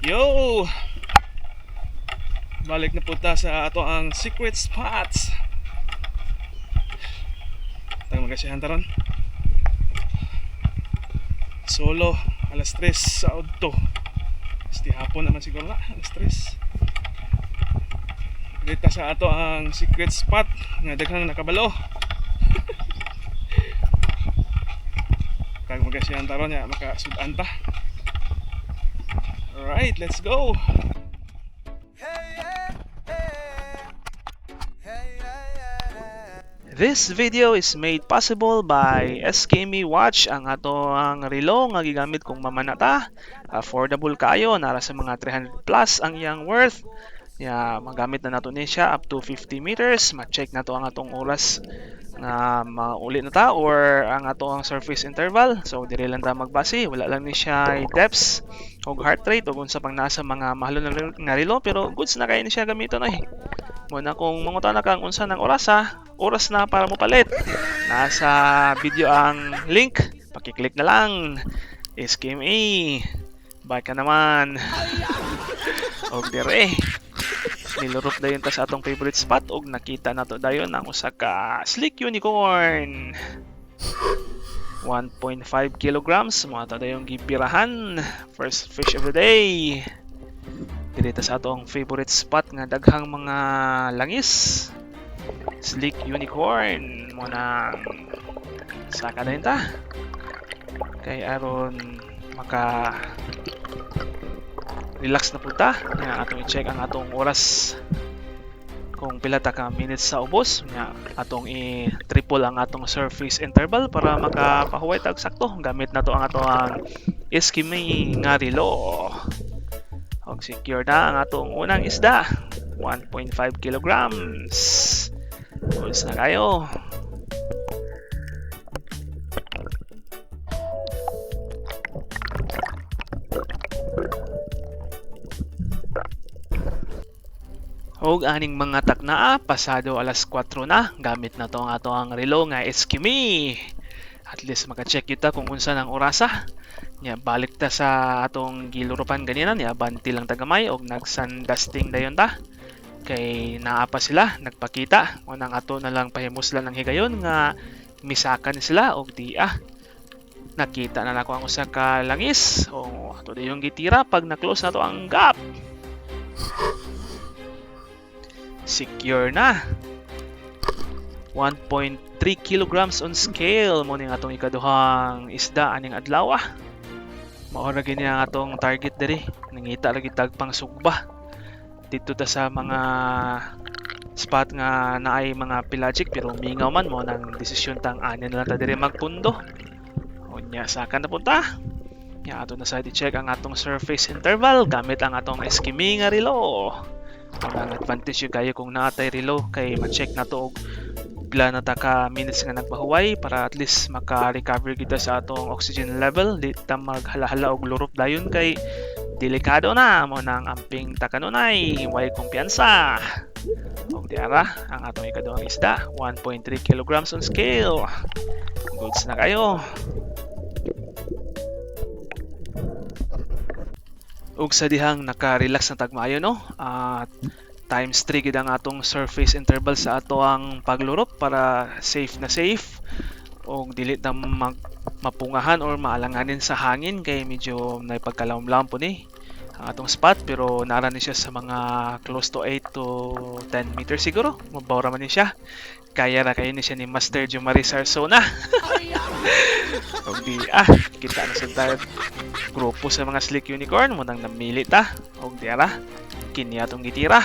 Yo! Balik na punta sa ato ang secret spots. Tang magasihan taron. Solo alas 3 sa auto. Sti hapon naman siguro na alas 3. Dito sa ato ang secret spot nga daghang nakabalo. Tang magasihan taron ya makasudan ta. Alright, let's go. This video is made possible by SKME Watch, ang ato ang relo nga gigamit kong mamanata. Affordable kayo, nara sa mga 300 plus ang iyang worth. Ya, magamit na nato ni siya up to 50 meters. Ma-check na to ang atong oras nga mauli na ta or ang ato ang surface interval. So dire lang ta magbase, wala lang ni siya depths o heart rate o unsa pang nasa mga mahalo nga relo, pero goods na kay ni siya gamiton ay. Muna kung mangutana kang unsa ng oras oras na para mo palit. Nasa video ang link, paki-click na lang. SKME, baka naman. Og dire, nilurop dayon ta sa atong favorite spot og nakita nato dayon ang usa ka slick unicorn. 1.5 kilograms mo ata dayong gipirahan. First fish of the day. Dito sa atong favorite spot nga daghang mga langis. Slick unicorn mo nang saka na ta kay aron maka relax na punta nga atong i-check ang atong oras kung pila ta ka minutes sa ubos nga atong i-triple ang atong surface interval para makapahuway tag sakto gamit na to ang atong SKME nga relo. Og secure na ang atong unang isda, 1.5 kilograms. Goods na kayo. Og aning mga taknaa, pasado alas 4 na, gamit na to ang atong relo nga SKME. At least maka-check kita kung unsa ng orasa. Nya balik ta sa atong gilurupan ganina niya banti lang tagamay og nag-sun dusting dayon ta. Kay naa pa sila nagpakita unang ato na lang pahimuslan ng higayon nga misakan sila og di nakita na nako ang usa ka langis o ato dayong gitira pag na-close na to ang gap. Secure na. 1.3 kilograms on scale mo ning atong ikaduhang isda aning adlaw. Maura gini ang atong target diri. Nangita lagi tag pang sugba. Dito ta sa mga spot nga naay mga pelagic pero mingaw man mo nang desisyon tang anin na lang ta diri magpundo. Unya saka na punta. Ya ato na sa i-check ang atong surface interval gamit ang atong SKME nga relo. Ang advantage yung kayo kung naatay relo kay ma-check na to og pila na ta ka minutes nga nagpahuway para at least maka-recover kita sa atong oxygen level. Di ta maghala-hala og lurop dayon kay delikado na mo nang amping ta kanunay way kumpiyansa. Og diara ang atong ikaduhang isda, 1.3 kilograms on scale. Goods na kayo. Ug sa dihang naka-relax na tagmaayo no. At times 3 gid ang atong surface interval sa ato ang paglurop para safe na safe og dili ta mapungahan or maalanganin sa hangin kay medyo naipagkalawom-lawom po ni ang atong spot pero nara ni siya sa mga close to 8 to 10 meters siguro. Mabawra man ni siya. Kaya ra kayo ni siya ni Master Jumari Sarsona. Og di kita na sa grupo sa mga slick unicorn mo nang namili ta og diara kini atong gitira.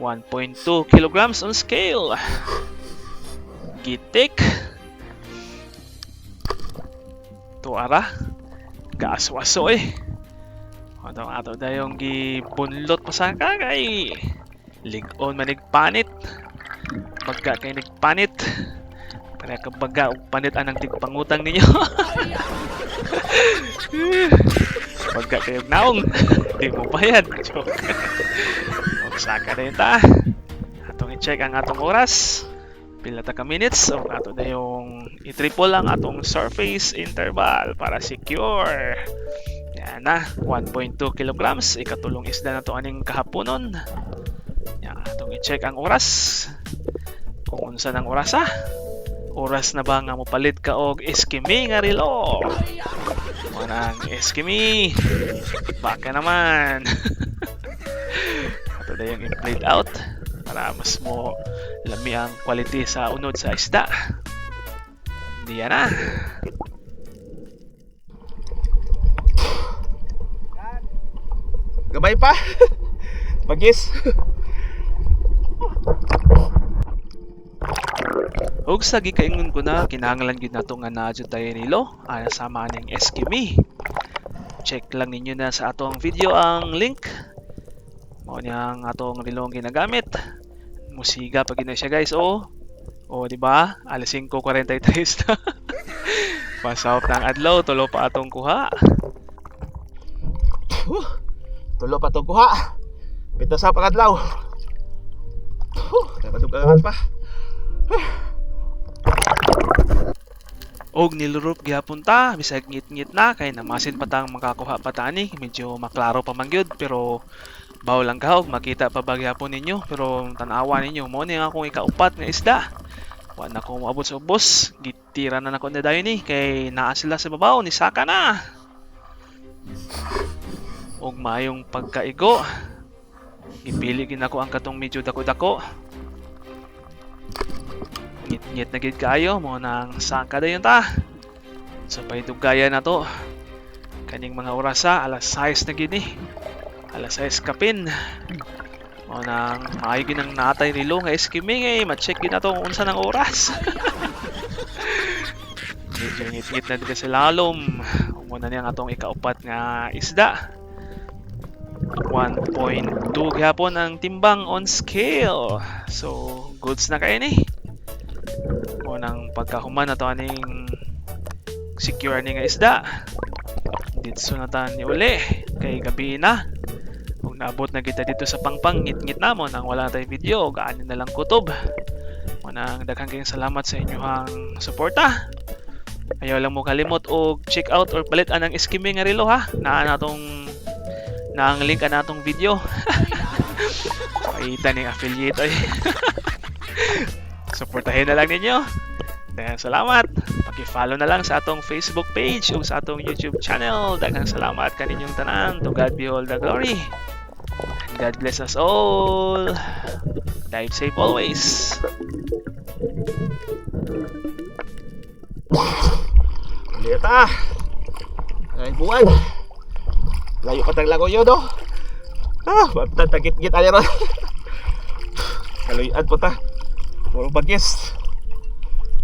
1.2 kilograms on scale. Gitik. Tuara. Gaaswaso ato dayong gibunlot pa sa kay ligon man nagpanit. Pagka kay nagpanit. Para kabaga og panit anang tigpangutang ninyo. Pagka kayo naong di mo bayad. Joke. Saka na yun ta. Atong i-check ang atong oras. Pila ta ka minutes. So ato na yung i-triple ang atong surface interval para secure. Yan na, 1.2 kilograms. Ikatulong isda na to aning kahaponon. Yan, atong i-check ang oras. Kung unsa ng oras ha. Oras na ba nga mopalit ka og Eskimi nga relo? Manang Eskimi. Baka naman. Ato na yung i-plate out para mas mo lami ang quality sa unod sa isda. Hindi yan na. Gabay pa. Bagis. Ug sa gikaingon ko na kinahanglan gyud nato nga naadyo tayo nilo ana sama ning Eskimi. Check lang ninyo na sa atong video ang link. Mao niyang atong relo ginagamit. Musiga pag na siya guys. O di ba? Alas 5:43 na. Pasahop ng adlaw, tulo pa atong kuha. Tulo pa to kuha. Pito sa pakadlaw. Nakadugangan pa. Og nilurup gyapon ta, bisag ngit-ngit na kay namasin pa tang makakuha pa tani, medyo maklaro pa man gyud pero baw lang kahog makita pa ba gyapon ninyo pero tan-awa ninyo mo ni akong ikaupat nga isda. Wa na ko moabot sa ubos, gitira na nako na dayon ni kay naa sila sa babaw ni saka na. Og mayong pagkaigo. Gipili gid ako ang katong medyo dako-dako. Ngit-ngit na gid kayo mo nang saka dayon ta. So pahidugayan na to. Kaning mga orasa alas 6 na gid ni. Alas 6 kapin. Mo nang maayo gid ang natay nilo nga Eskimi ngay ma-check gid nato kung unsa nang oras. Medyo ngit-ngit na dito sa lalom. Muna niyang atong ikaupat nga isda. 1.2 gihapon ang timbang on scale. So goods na kayo ni. Nang pagkahuman na to aning secure ani nga isda. Ditso na ta ni uli kay gabi na. Kung naabot na kita dito sa pangpang ngit-ngit namon ang wala tay video gaano na lang kutob. Manang daghang kayong salamat sa inyong suporta. Ayaw lang mo kalimot og check out or palit anang Eskimi nga relo ha. Naa natong ang link na natong video. Paita ning affiliate ay. Suportahin na lang ninyo. Daghang salamat. Paki-follow na lang sa atong Facebook page ug sa atong YouTube channel. Daghang salamat kaninyong tanan. To God be all the glory. And God bless us all. Dive safe always. Lita. Ay buwan. Layo pa tang lagoyo do. Magtatagit-git ayo ron. Kaluyan po ta. Puro bagis.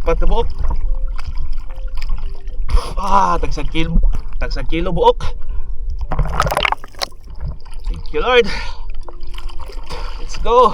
Patubok. Tagsang kilo buok. Thank you Lord. Let's go.